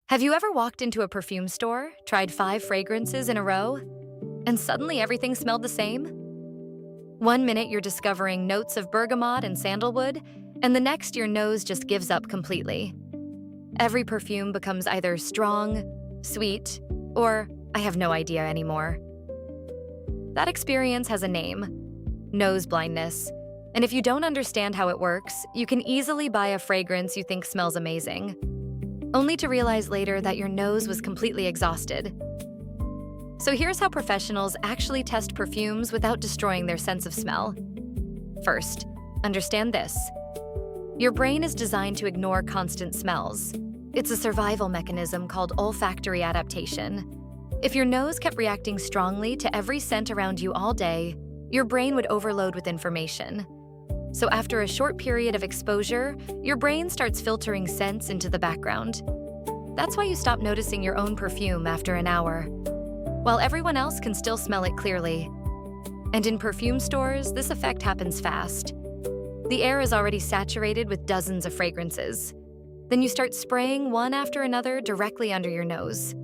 Have you ever walked into a perfume store, tried 5 fragrances in a row, and suddenly everything smelled the same? One minute you're discovering notes of bergamot and sandalwood, and the next your nose just gives up completely. Every perfume becomes either strong, sweet, or I have no idea anymore. That experience has a name: nose blindness. And if you don't understand how it works, you can easily buy a fragrance you think smells amazing, only to realize later that your nose was completely exhausted. So here's how professionals actually test perfumes without destroying their sense of smell. First, understand this. Your brain is designed to ignore constant smells. It's a survival mechanism called olfactory adaptation. If your nose kept reacting strongly to every scent around you all day, your brain would overload with information. So after a short period of exposure, your brain starts filtering scents into the background. That's why you stop noticing your own perfume after an hour, while everyone else can still smell it clearly. And in perfume stores, this effect happens fast. The air is already saturated with dozens of fragrances. Then you start spraying one after another directly under your nose.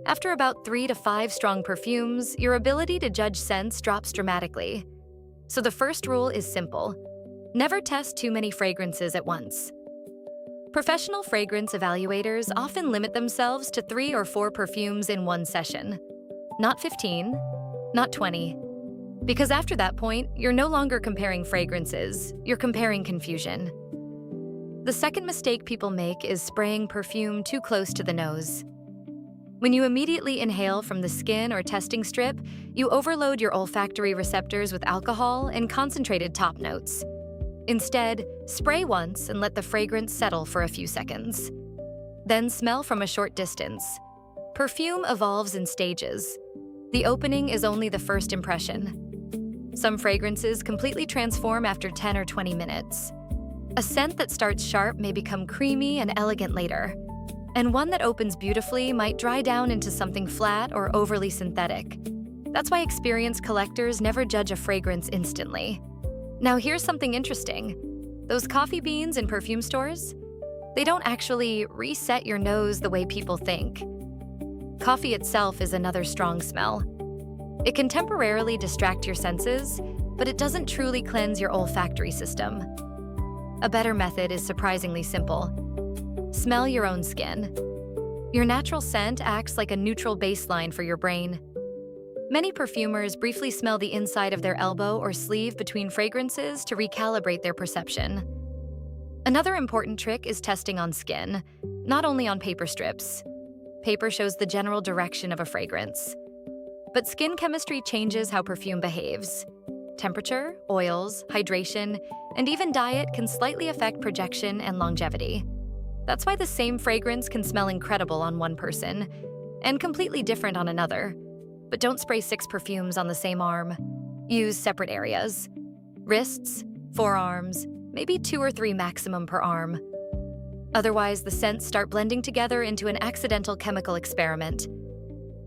After about 3 to 5 strong perfumes, your ability to judge scents drops dramatically. So the first rule is simple: never test too many fragrances at once. Professional fragrance evaluators often limit themselves to 3 or 4 perfumes in one session. Not 15, not 20. Because after that point, you're no longer comparing fragrances, you're comparing confusion. The second mistake people make is spraying perfume too close to the nose. When you immediately inhale from the skin or testing strip, you overload your olfactory receptors with alcohol and concentrated top notes. Instead, spray once and let the fragrance settle for a few seconds. Then smell from a short distance. Perfume evolves in stages. The opening is only the first impression. Some fragrances completely transform after 10 or 20 minutes. A scent that starts sharp may become creamy and elegant later. And one that opens beautifully might dry down into something flat or overly synthetic. That's why experienced collectors never judge a fragrance instantly. Now here's something interesting. Those coffee beans in perfume stores, they don't actually reset your nose the way people think. Coffee itself is another strong smell. It can temporarily distract your senses, but it doesn't truly cleanse your olfactory system. A better method is surprisingly simple. Smell your own skin. Your natural scent acts like a neutral baseline for your brain. Many perfumers briefly smell the inside of their elbow or sleeve between fragrances to recalibrate their perception. Another important trick is testing on skin, not only on paper strips. Paper shows the general direction of a fragrance. But skin chemistry changes how perfume behaves. Temperature, oils, hydration, and even diet can slightly affect projection and longevity. That's why the same fragrance can smell incredible on one person and completely different on another. But don't spray 6 perfumes on the same arm. Use separate areas. Wrists, forearms, maybe 2 or 3 maximum per arm. Otherwise, the scents start blending together into an accidental chemical experiment.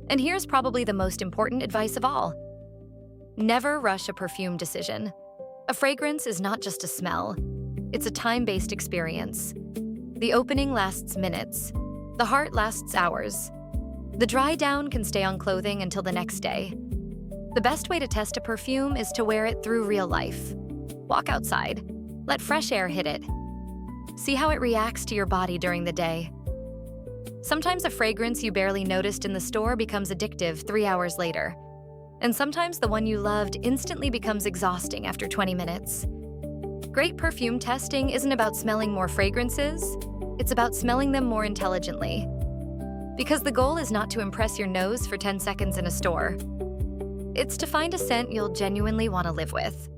And here's probably the most important advice of all. Never rush a perfume decision. A fragrance is not just a smell. It's a time-based experience. The opening lasts minutes. The heart lasts hours. The dry down can stay on clothing until the next day. The best way to test a perfume is to wear it through real life. Walk outside. Let fresh air hit it. See how it reacts to your body during the day. Sometimes a fragrance you barely noticed in the store becomes addictive 3 hours later. And sometimes the one you loved instantly becomes exhausting after 20 minutes. Great perfume testing isn't about smelling more fragrances, it's about smelling them more intelligently. Because the goal is not to impress your nose for 10 seconds in a store. It's to find a scent you'll genuinely want to live with.